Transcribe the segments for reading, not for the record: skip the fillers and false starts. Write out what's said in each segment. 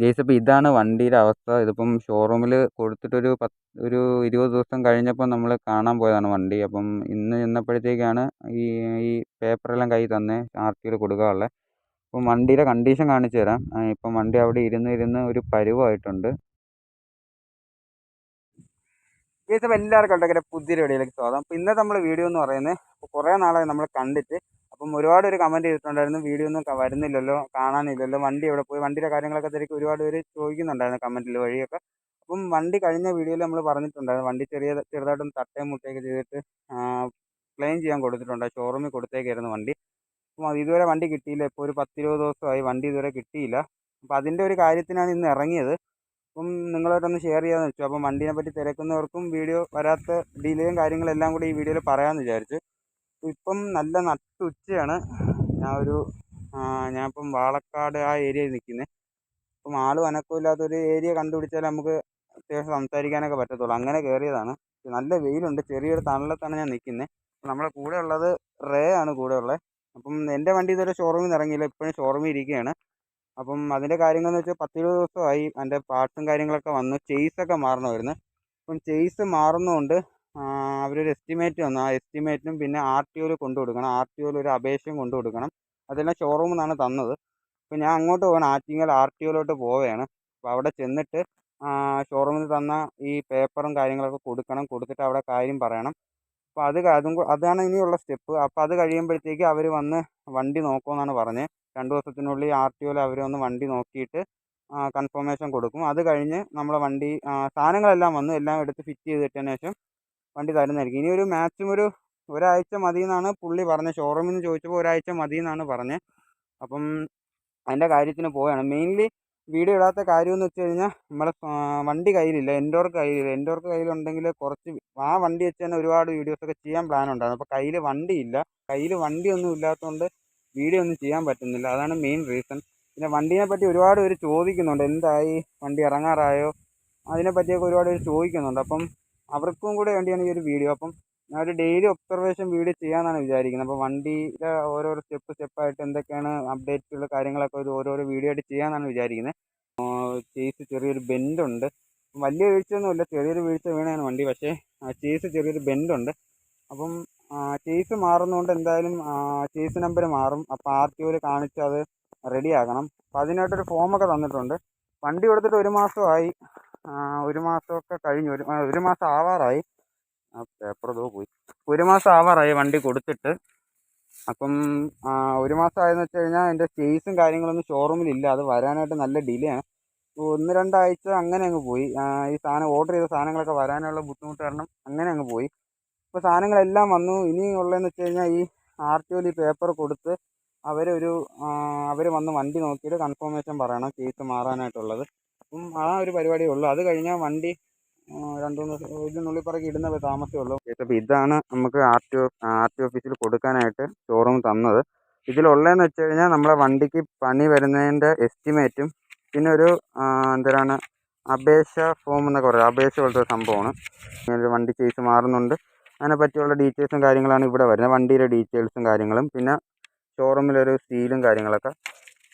Guys അപ്പോൾ ഇതാണ് വണ്ടിയുടെ അവസ്ഥ. ഇതിപ്പം ഷോറൂമിൽ കൊടുത്തിട്ടൊരു 20 ദിവസം കഴിഞ്ഞപ്പോൾ നമ്മൾ കാണാൻ പോയതാണ് വണ്ടി. അപ്പം ഇന്ന് ചെന്നപ്പോഴത്തേക്കാണ് ഈ ഈ പേപ്പറെല്ലാം കയ്യിൽ തന്നെ RTOയിൽ കൊടുക്കാനുള്ളത്. അപ്പം വണ്ടിയുടെ കണ്ടീഷൻ കാണിച്ചു തരാം. ഇപ്പം വണ്ടി അവിടെ ഇരുന്ന് ഒരു പരുവമായിട്ടുണ്ട്. ഗെയ്സ് അപ്പോൾ എല്ലാവർക്കും ഉണ്ടെങ്കിൽ പുതിയൊരു വീഡിയോയിലേക്ക് സ്വാഗതം. അപ്പോൾ ഇന്നത്തെ നമ്മൾ വീഡിയോ എന്ന് പറയുന്നത് കുറേ നാളായി നമ്മൾ കണ്ടിട്ട്, അപ്പം ഒരുപാട് പേര് കമൻറ്റ് ചെയ്തിട്ടുണ്ടായിരുന്നു വീഡിയോ ഒന്നും വരുന്നില്ലല്ലോ, കാണാനില്ലല്ലോ, വണ്ടി എവിടെ പോയി, വണ്ടിയുടെ കാര്യങ്ങളൊക്കെ തിരക്കി ഒരുപാട് പേര് ചോദിക്കുന്നുണ്ടായിരുന്നു കമൻറ്റിൽ വഴിയൊക്കെ. അപ്പം വണ്ടി കഴിഞ്ഞ വീഡിയോയിൽ നമ്മൾ പറഞ്ഞിട്ടുണ്ടായിരുന്നു വണ്ടി ചെറുതായിട്ടൊന്ന് തട്ടയും മുട്ടയൊക്കെ ചെയ്തിട്ട് ക്ലെയിം ചെയ്യാൻ കൊടുത്തിട്ടുണ്ട്. ഷോറൂമിൽ കൊടുത്തേക്കായിരുന്നു വണ്ടി. അപ്പം ഇതുവരെ വണ്ടി കിട്ടിയില്ല. ഇപ്പോൾ ഒരു 10-20 ദിവസമായി വണ്ടി ഇതുവരെ കിട്ടിയില്ല. അപ്പോൾ അതിൻ്റെ ഒരു കാര്യത്തിനാണ് ഇന്ന് ഇറങ്ങിയത്. അപ്പം നിങ്ങളായിട്ടൊന്ന് ഷെയർ ചെയ്യാമെന്ന് വെച്ചു. അപ്പം വണ്ടീനെ പറ്റി തിരക്കുന്നവർക്കും വീഡിയോ വരാത്ത ഡിലേയും കാര്യങ്ങളെല്ലാം കൂടി ഈ വീഡിയോയിൽ പറയാമെന്ന് വിചാരിച്ചു. ഇപ്പം നല്ല നട്ടുച്ചയാണ്. ഞാനിപ്പം വാളക്കാട് ആ ഏരിയയിൽ നിൽക്കുന്നത്. അപ്പം ആളും അനക്കമില്ലാത്തൊരു ഏരിയ കണ്ടുപിടിച്ചാൽ നമുക്ക് അത്യാവശ്യം സംസാരിക്കാനൊക്കെ പറ്റത്തുള്ളൂ. അങ്ങനെ കയറിയതാണ്. നല്ല വെയിലുണ്ട്, ചെറിയൊരു തണലത്താണ് ഞാൻ നിൽക്കുന്നത്. നമ്മുടെ കൂടെ ഉള്ളത് റേ ആണ് കൂടെ ഉള്ളത്. അപ്പം എൻ്റെ വണ്ടി ഇതുവരെ ഷോറൂമിൽ നിന്ന് ഇറങ്ങിയില്ല, ഇപ്പോഴും ഷോറൂമിൽ ഇരിക്കുകയാണ്. അപ്പം അതിൻ്റെ കാര്യങ്ങളെന്ന് വെച്ചാൽ 10-20 ദിവസമായി അതിൻ്റെ പാർട്സും കാര്യങ്ങളൊക്കെ വന്നു. ചെയ്സൊക്കെ മാറണമായിരുന്നു. അപ്പം ചെയ്സ് മാറുന്നതുകൊണ്ട് അവരൊരു എസ്റ്റിമേറ്റ് വന്നു. ആ എസ്റ്റിമേറ്റിനും പിന്നെ RTOയിൽ കൊണ്ടു കൊടുക്കണം. RTOയിൽ ഒരു അപേക്ഷയും കൊണ്ടു കൊടുക്കണം. അതെല്ലാം ഷോറൂമിൽ നിന്നാണ് തന്നത്. അപ്പോൾ ഞാൻ അങ്ങോട്ട് പോകണം, ആറ്റിങ്ങൽ RTOയിലോട്ട് പോവുകയാണ്. അപ്പോൾ അവിടെ ചെന്നിട്ട് ഷോറൂമിൽ തന്ന ഈ പേപ്പറും കാര്യങ്ങളൊക്കെ കൊടുക്കണം. കൊടുത്തിട്ട് അവിടെ കാര്യം പറയണം. അപ്പോൾ അതാണ് ഇനിയുള്ള സ്റ്റെപ്പ്. അപ്പോൾ അത് കഴിയുമ്പോഴത്തേക്ക് അവർ വന്ന് വണ്ടി നോക്കുമെന്നാണ് പറഞ്ഞത്. 2 ദിവസത്തിനുള്ളിൽ RTOയിൽ അവർ വന്ന് വണ്ടി നോക്കിയിട്ട് കൺഫർമേഷൻ കൊടുക്കും. അത് കഴിഞ്ഞ് നമ്മളെ വണ്ടി സാധനങ്ങളെല്ലാം വന്നു, എല്ലാം എടുത്ത് ഫിറ്റ് ചെയ്തിട്ടതിന് ശേഷം വണ്ടി തരുന്നതായിരിക്കും. ഇനി ഒരു മാക്സിമം ഒരാഴ്ച മതി എന്നാണ് പുള്ളി പറഞ്ഞത്. ഷോറൂമിൽ നിന്ന് ചോദിച്ചപ്പോൾ ഒരാഴ്ച മതി എന്നാണ് പറഞ്ഞത്. അപ്പം അതിൻ്റെ കാര്യത്തിന് പോവുകയാണ്. മെയിൻലി വീഡിയോ ഇടാത്ത കാര്യമെന്ന് വെച്ച് കഴിഞ്ഞാൽ നമ്മുടെ വണ്ടി കയ്യിലില്ല, Ntorq കയ്യിലില്ല. Ntorq കയ്യിലുണ്ടെങ്കിൽ കുറച്ച് ആ വണ്ടി വെച്ച് തന്നെ ഒരുപാട് വീഡിയോസൊക്കെ ചെയ്യാൻ പ്ലാൻ ഉണ്ടായിരുന്നു. അപ്പോൾ കയ്യിൽ വണ്ടിയില്ല. കയ്യിൽ വണ്ടിയൊന്നും ഇല്ലാത്തതുകൊണ്ട് വീഡിയോ ഒന്നും ചെയ്യാൻ പറ്റുന്നില്ല. അതാണ് മെയിൻ റീസൺ. പിന്നെ വണ്ടീനെ പറ്റി ഒരുപാട് പേര് ചോദിക്കുന്നുണ്ട്, എന്തായി, വണ്ടി ഇറങ്ങാറായോ, അതിനെപ്പറ്റിയൊക്കെ ഒരുപാട് പേര് ചോദിക്കുന്നുണ്ട്. അപ്പം അവർക്കും കൂടെ വേണ്ടിയാണ് ഈ ഒരു വീഡിയോ. അപ്പം ഞാനൊരു ഡെയിലി ഒബ്സർവേഷൻ വീഡിയോ ചെയ്യാമെന്നാണ് വിചാരിക്കുന്നത്. അപ്പോൾ വണ്ടിയുടെ ഓരോരോ സ്റ്റെപ്പായിട്ട് എന്തൊക്കെയാണ് അപ്ഡേറ്റുകൾ കാര്യങ്ങളൊക്കെ ഓരോരോ വീഡിയോ ആയിട്ട് ചെയ്യാമെന്നാണ് വിചാരിക്കുന്നത്. ചേസ് ചെറിയൊരു ബെൻഡുണ്ട്. വലിയ വീഴ്ചയൊന്നുമില്ല, ചെറിയൊരു വീഴ്ച വീണതാണ് വണ്ടി. പക്ഷേ ചേസ് ചെറിയൊരു ബെൻഡുണ്ട്. അപ്പം ചേസ് മാറുന്നതുകൊണ്ട് എന്തായാലും ചേസ് നമ്പർ മാറും. അപ്പോൾ RTOയിൽ കാണിച്ച് അത് റെഡിയാക്കണം. അപ്പോൾ അതിനായിട്ടൊരു ഫോമൊക്കെ തന്നിട്ടുണ്ട്. വണ്ടി കൊടുത്തിട്ട് 1 മാസമായി. 1 മാസമൊക്കെ കഴിഞ്ഞു. 1 മാസം ആവാറായി. പേപ്പർ ഇതോ പോയി. 1 മാസം ആവാറായി വണ്ടി കൊടുത്തിട്ട്. അപ്പം 1 മാസം ആയെന്ന് വെച്ച് കഴിഞ്ഞാൽ എൻ്റെ ചേസും കാര്യങ്ങളൊന്നും ഷോറൂമിലില്ല. അത് വരാനായിട്ട് നല്ല ഡിലേ ആണ്. 1-2 ആഴ്ച അങ്ങനെ അങ്ങ് പോയി. ഈ സാധനം ഓർഡർ ചെയ്ത സാധനങ്ങളൊക്കെ വരാനുള്ള ബുദ്ധിമുട്ട് കാരണം അങ്ങനെ അങ്ങ് പോയി. ഇപ്പോൾ സാധനങ്ങളെല്ലാം വന്നു. ഇനി ഉള്ളതെന്ന് വെച്ച് കഴിഞ്ഞാൽ ഈ RTOയിൽ ഈ പേപ്പർ കൊടുത്ത് അവർ വന്ന് വണ്ടി നോക്കിയിട്ട് കൺഫർമേഷൻ പറയണം കേസ് മാറാനായിട്ടുള്ളത്. അപ്പം ആ ഒരു പരിപാടിയേ ഉള്ളൂ. അത് കഴിഞ്ഞാൽ വണ്ടി 2-3 ദിവസം ഇതിനുള്ളിൽ പറക്കി ഇടുന്ന താമസമേ ഉള്ളൂ. അപ്പോൾ ഇതാണ് നമുക്ക് RTO ഓഫീസിൽ കൊടുക്കാനായിട്ട് ഷോറൂം തന്നത്. ഇതിലുള്ളതെന്ന് വെച്ച് കഴിഞ്ഞാൽ നമ്മളെ വണ്ടിക്ക് പണി വരുന്നതിൻ്റെ എസ്റ്റിമേറ്റും പിന്നെ ഒരു എന്താണ് അപേക്ഷ ഫോം എന്നൊക്കെ പറയുക, അപേക്ഷ പോലത്തെ സംഭവമാണ്. ഇങ്ങനെ വണ്ടി കേസ് മാറുന്നുണ്ട്, അതിനെ പറ്റിയുള്ള ഡീറ്റെയിൽസും കാര്യങ്ങളാണ് ഇവിടെ വരുന്നത്. വണ്ടിയുടെ ഡീറ്റെയിൽസും കാര്യങ്ങളും പിന്നെ ഷോറൂമിലൊരു സീലും കാര്യങ്ങളൊക്കെ.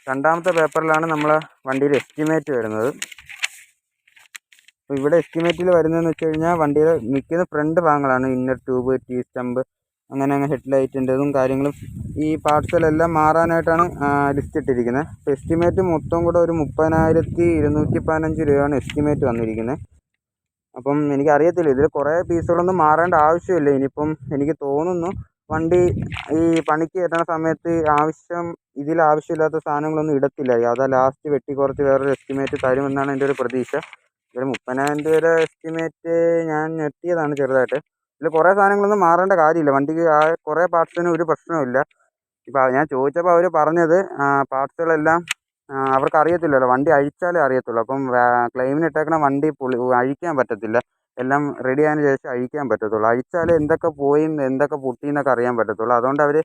രണ്ടാമത്തെ പേപ്പറിലാണ് നമ്മളെ വണ്ടിയുടെ എസ്റ്റിമേറ്റ് വരുന്നത്. അപ്പോൾ ഇവിടെ എസ്റ്റിമേറ്റിൽ വരുന്നതെന്ന് വെച്ച് കഴിഞ്ഞാൽ വണ്ടിയുടെ മിക്കുന്ന ഫ്രണ്ട് ഭാഗങ്ങളാണ്. ഇന്നർ ട്യൂബ്, ടീ സ്റ്റമ്പ്, അങ്ങനെ ഹെഡ്ലൈറ്റിൻ്റെതും കാര്യങ്ങളും ഈ പാർട്സുകളെല്ലാം മാറാനായിട്ടാണ് ലിസ്റ്റ് ഇട്ടിരിക്കുന്നത്. അപ്പോൾ എസ്റ്റിമേറ്റ് മൊത്തം കൂടെ ഒരു 30,215 രൂപയാണ് എസ്റ്റിമേറ്റ് വന്നിരിക്കുന്നത്. അപ്പം എനിക്കറിയത്തില്ല, ഇതിൽ കുറേ പീസുകളൊന്നും മാറേണ്ട ആവശ്യമില്ല. ഇനിയിപ്പം എനിക്ക് തോന്നുന്നു വണ്ടി ഈ പണിക്ക് കയറ്റുന്ന സമയത്ത് ആവശ്യമില്ലാത്ത സാധനങ്ങളൊന്നും ഇടത്തില്ല. അതാ ലാസ്റ്റ് വെട്ടിക്കുറച്ച് വേറൊരു എസ്റ്റിമേറ്റ് തരുമെന്നാണ് എൻ്റെ ഒരു പ്രതീക്ഷ. ഒരു 30,000 രൂപയുടെ എസ്റ്റിമേറ്റ് ഞാൻ ഞെട്ടിയതാണ് ചെറുതായിട്ട്. ഇതിൽ കുറേ സാധനങ്ങളൊന്നും മാറേണ്ട കാര്യമില്ല. വണ്ടിക്ക് കുറേ പാർട്സിന് ഒരു പ്രശ്നവുമില്ല. ഇപ്പോൾ ഞാൻ ചോദിച്ചപ്പോൾ അവർ പറഞ്ഞത് പാർട്സുകളെല്ലാം അവർക്ക് അറിയത്തില്ലല്ലോ, വണ്ടി അഴിച്ചാലേ അറിയത്തുള്ളൂ. അപ്പം ക്ലെയിമിന് ഇട്ടേക്കണ വണ്ടി അഴിക്കാൻ പറ്റത്തില്ല. എല്ലാം റെഡി ആയതിനു ശേഷം അഴിക്കാൻ പറ്റത്തുള്ളൂ. അഴിച്ചാലേ എന്തൊക്കെ പോയി എന്തൊക്കെ പൊട്ടിയെന്നൊക്കെ അറിയാൻ പറ്റത്തുള്ളൂ. അതുകൊണ്ട് അവർ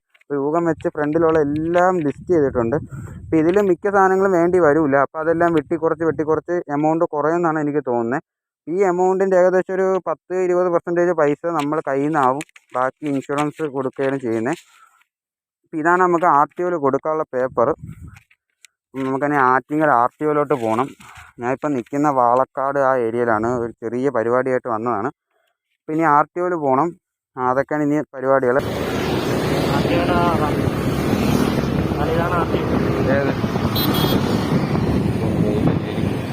ഊഹം വെച്ച് ഫ്രണ്ടിലുള്ള എല്ലാം ലിസ്റ്റ് ചെയ്തിട്ടുണ്ട്. അപ്പോൾ ഇതിൽ മിക്ക സാധനങ്ങളും വേണ്ടി വരില്ല. അപ്പോൾ അതെല്ലാം വെട്ടിക്കുറച്ച് എമൗണ്ട് കുറയുമെന്നാണ് എനിക്ക് തോന്നുന്നത്. ഈ എമൗണ്ടിൻ്റെ ഏകദേശം ഒരു 10-20% പൈസ നമ്മൾ കയ്യിൽ നിന്നാവും. ബാക്കി ഇൻഷുറൻസ് കൊടുക്കുകയാണ് ചെയ്യുന്നത്. അപ്പോൾ ഇതാണ് നമുക്ക് RTOയിൽ കൊടുക്കാനുള്ള പേപ്പർ. നമുക്കതിനെ ആറ്റിങ്ങൽ RTOയിലോട്ട് പോകണം. ഞാനിപ്പോൾ നിൽക്കുന്ന വാളക്കാട് ആ ഏരിയയിലാണ്. ഒരു ചെറിയ പരിപാടിയായിട്ട് വന്നതാണ്. അപ്പോൾ ഇനി RTOയിൽ പോകണം. അതൊക്കെയാണ് ഇനി പരിപാടികൾ.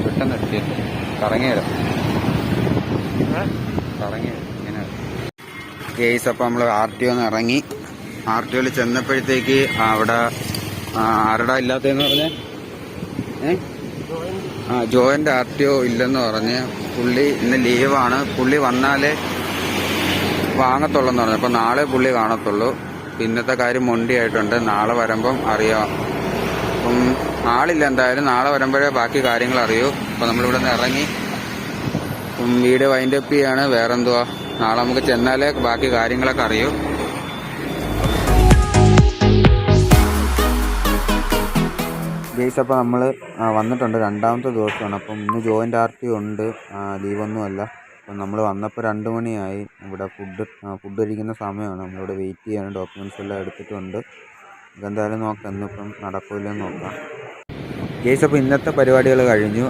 പെട്ടെന്ന് എത്തിയ കറങ്ങിയത് ഇങ്ങനെ കേസ്. അപ്പോൾ നമ്മൾ RTOന്ന് ഇറങ്ങി. RTOയിൽ ചെന്നപ്പോഴത്തേക്ക് അവിടെ ആരുടെ ഇല്ലാത്തതെന്ന് പറഞ്ഞേ ജോയിൻ്റ് RTO ഇല്ലെന്ന് പറഞ്ഞ്. പുള്ളി ഇന്ന് ലീവാണ്. പുള്ളി വന്നാലേ വാങ്ങത്തുള്ളെന്ന് പറഞ്ഞു. അപ്പോൾ നാളെ പുള്ളി കാണത്തുള്ളൂ. ഇന്നത്തെ കാര്യം മൊണ്ടിയായിട്ടുണ്ട്. നാളെ വരുമ്പം അറിയാം. അപ്പം ആളില്ല എന്തായാലും. നാളെ വരുമ്പോഴേ ബാക്കി കാര്യങ്ങൾ അറിയൂ. അപ്പോൾ നമ്മളിവിടെ നിന്ന് ഇറങ്ങി വീഡിയോ വൈൻഡപ്പ് ചെയ്യാണ്. വേറെന്തുവാ, നാളെ നമുക്ക് ചെന്നാലേ ബാക്കി കാര്യങ്ങളൊക്കെ അറിയൂ. ഗെയ്സ്, അപ്പോൾ നമ്മൾ വന്നിട്ടുണ്ട്. രണ്ടാമത്തെ ദിവസമാണ്. അപ്പം ഇന്ന് ജോയിൻ്റ് RTO ഉണ്ട്, ലീവൊന്നുമല്ല. അപ്പം നമ്മൾ വന്നപ്പോൾ 2 മണിയായി. ഇവിടെ ഫുഡ് കഴിക്കുന്ന സമയമാണ്. നമ്മളിവിടെ വെയിറ്റ് ചെയ്യാണ്. ഡോക്യുമെൻറ്റ്സ് എല്ലാം എടുത്തിട്ടുണ്ട്. ഇതെന്തായാലും നോക്കാം, ഇന്നിപ്പം നടക്കില്ലെന്ന് നോക്കാം. ഗെയ്സ്, അപ്പോൾ ഇന്നത്തെ പരിപാടികൾ കഴിഞ്ഞു.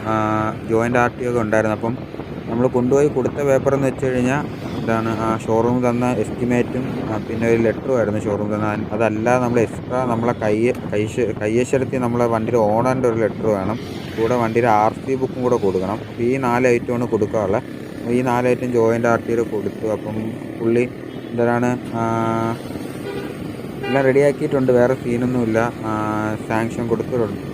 ജോയിൻ്റ് RTO ഒക്കെ ഉണ്ടായിരുന്നു. അപ്പം നമ്മൾ കൊണ്ടുപോയി കൊടുത്ത പേപ്പറെന്ന് വെച്ച് കഴിഞ്ഞാൽ ഇതാണ്. ഷോറൂമിൽ തന്ന എസ്റ്റിമേറ്റും പിന്നെ ഒരു ലെറ്ററും ആയിരുന്നു ഷോറൂമിൽ തന്ന. അതല്ലാതെ നമ്മൾ എക്സ്ട്രാ നമ്മളെ കയ്യക്ഷരത്തിൽ നമ്മളെ വണ്ടിയുടെ ഓണറിൻ്റെ ഒരു ലെറ്റർ വേണം. കൂടെ വണ്ടിയുടെ RC ബുക്കും കൂടെ കൊടുക്കണം. അപ്പോൾ ഈ 4 ഐറ്റമാണ് കൊടുക്കാനുള്ളത്. ഈ 4 ഐറ്റം ജോയിൻ്റ് RTOയിൽ കൊടുത്തു. അപ്പം പുള്ളി എന്താണ് എല്ലാം റെഡിയാക്കിയിട്ടുണ്ട്. വേറെ സീനൊന്നുമില്ല. സാങ്ഷൻ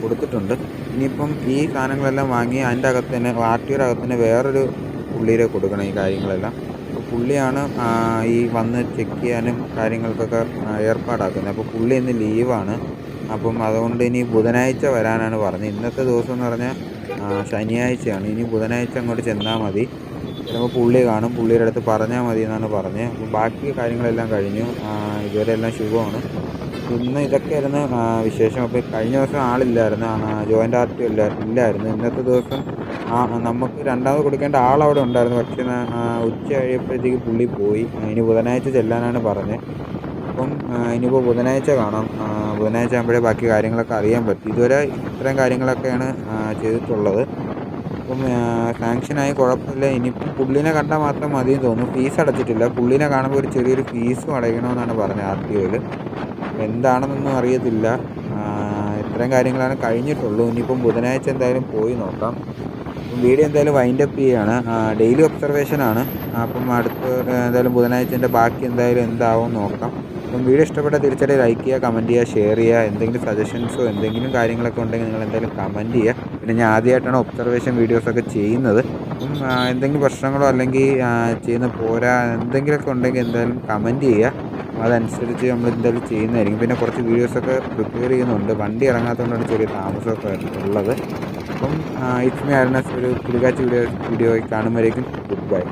കൊടുത്തിട്ടുണ്ട്. ഇനിയിപ്പം ഈ സാധനങ്ങളെല്ലാം വാങ്ങി അതിൻ്റെ അകത്ത് തന്നെ RTOയുടെ അകത്ത് തന്നെ വേറൊരു പുള്ളിയെ കൊടുക്കണം ഈ കാര്യങ്ങളെല്ലാം. അപ്പോൾ പുള്ളിയാണ് ഈ വന്ന് ചെക്ക് ചെയ്യാനും കാര്യങ്ങൾക്കൊക്കെ ഏർപ്പാടാക്കുന്നത്. അപ്പോൾ പുള്ളി ഇന്ന് ലീവാണ്. അപ്പം അതുകൊണ്ട് ഇനി ബുധനാഴ്ച വരാനാണ് പറഞ്ഞത്. ഇന്നത്തെ ദിവസം എന്ന് പറഞ്ഞാൽ ശനിയാഴ്ചയാണ്. ഇനി ബുധനാഴ്ച അങ്ങോട്ട് ചെന്നാൽ മതി. ചിലപ്പോൾ പുള്ളി കാണും. പുള്ളിയുടെ അടുത്ത് പറഞ്ഞാൽ മതി എന്നാണ് പറഞ്ഞത്. അപ്പോൾ ബാക്കി കാര്യങ്ങളെല്ലാം കഴിഞ്ഞു. ഇതുവരെ എല്ലാം ശുഭമാണ്. ഇന്ന് ഇതൊക്കെയായിരുന്നു വിശേഷം. അപ്പോൾ കഴിഞ്ഞ ദിവസം ആളില്ലായിരുന്നു, ജോയിൻ്റ് RTO ഇല്ലായിരുന്നു. ഇന്നത്തെ ദിവസം നമുക്ക് രണ്ടാമത് കൊടുക്കേണ്ട ആളവിടെ ഉണ്ടായിരുന്നു. പക്ഷേ ഉച്ച കഴിയുമ്പോഴത്തേക്ക് പുള്ളി പോയി. ഇനി ബുധനാഴ്ച ചെല്ലാനാണ് പറഞ്ഞത്. അപ്പം ഇനിയിപ്പോൾ ബുധനാഴ്ച കാണാം. ബുധനാഴ്ച ആകുമ്പോഴേ ബാക്കി കാര്യങ്ങളൊക്കെ അറിയാൻ പറ്റും. ഇതുവരെ ഇത്രയും കാര്യങ്ങളൊക്കെയാണ് ചെയ്തിട്ടുള്ളത്. അപ്പം സാങ്ഷനായി, കുഴപ്പമില്ല. ഇനിയിപ്പം പുള്ളിനെ കണ്ടാൽ മാത്രം മതിയെന്ന് തോന്നുന്നു. ഫീസ് അടച്ചിട്ടില്ല. പുള്ളിനെ കാണുമ്പോൾ ഒരു ചെറിയൊരു ഫീസും അടയ്ക്കണമെന്നാണ് പറഞ്ഞത് RTOയിൽ. എന്താണെന്നൊന്നും അറിയത്തില്ല. ഇത്രയും കാര്യങ്ങളാണ് കഴിഞ്ഞിട്ടുള്ളൂ. ഇനിയിപ്പം ബുധനാഴ്ച എന്തായാലും പോയി നോക്കാം. വീഡിയോ എന്തായാലും വൈൻഡപ്പ് ചെയ്യുകയാണ്. ഡെയിലി ഒബ്സർവേഷനാണ്. അപ്പം അടുത്ത് എന്തായാലും ബുധനാഴ്ചൻ്റെ ബാക്കി എന്തായാലും എന്താവും നോക്കാം. അപ്പം വീഡിയോ ഇഷ്ടപ്പെട്ടാൽ തീർച്ചയായിട്ടും ലൈക്ക് ചെയ്യുക, കമൻറ്റ് ചെയ്യുക, ഷെയർ ചെയ്യുക. എന്തെങ്കിലും സജഷൻസോ എന്തെങ്കിലും കാര്യങ്ങളൊക്കെ ഉണ്ടെങ്കിൽ നിങ്ങൾ എന്തായാലും കമൻറ്റ് ചെയ്യുക. പിന്നെ ഞാൻ ആദ്യമായിട്ടാണ് ഒബ്സർവേഷൻ വീഡിയോസൊക്കെ ചെയ്യുന്നത്. അപ്പം എന്തെങ്കിലും പ്രശ്നങ്ങളോ അല്ലെങ്കിൽ ചെയ്യുന്ന പോരാ എന്തെങ്കിലുമൊക്കെ ഉണ്ടെങ്കിൽ എന്തായാലും കമൻറ്റ് ചെയ്യുക. അതനുസരിച്ച് നമ്മൾ എന്തായാലും ചെയ്യുന്നതായിരിക്കും. പിന്നെ കുറച്ച് വീഡിയോസൊക്കെ പ്രിപ്പയർ ചെയ്യുന്നുണ്ട്. വണ്ടി ഇറങ്ങാത്തതുകൊണ്ടാണ് ചെറിയ താമസമൊക്കെ ഉള്ളത്. അപ്പം ഇറ്റ്സ് മീ അരുണാസ്. ഒരു കിടക്കാച്ചി വീഡിയോ കാണുമ്പോഴേക്കും ഗുഡ് ബൈ.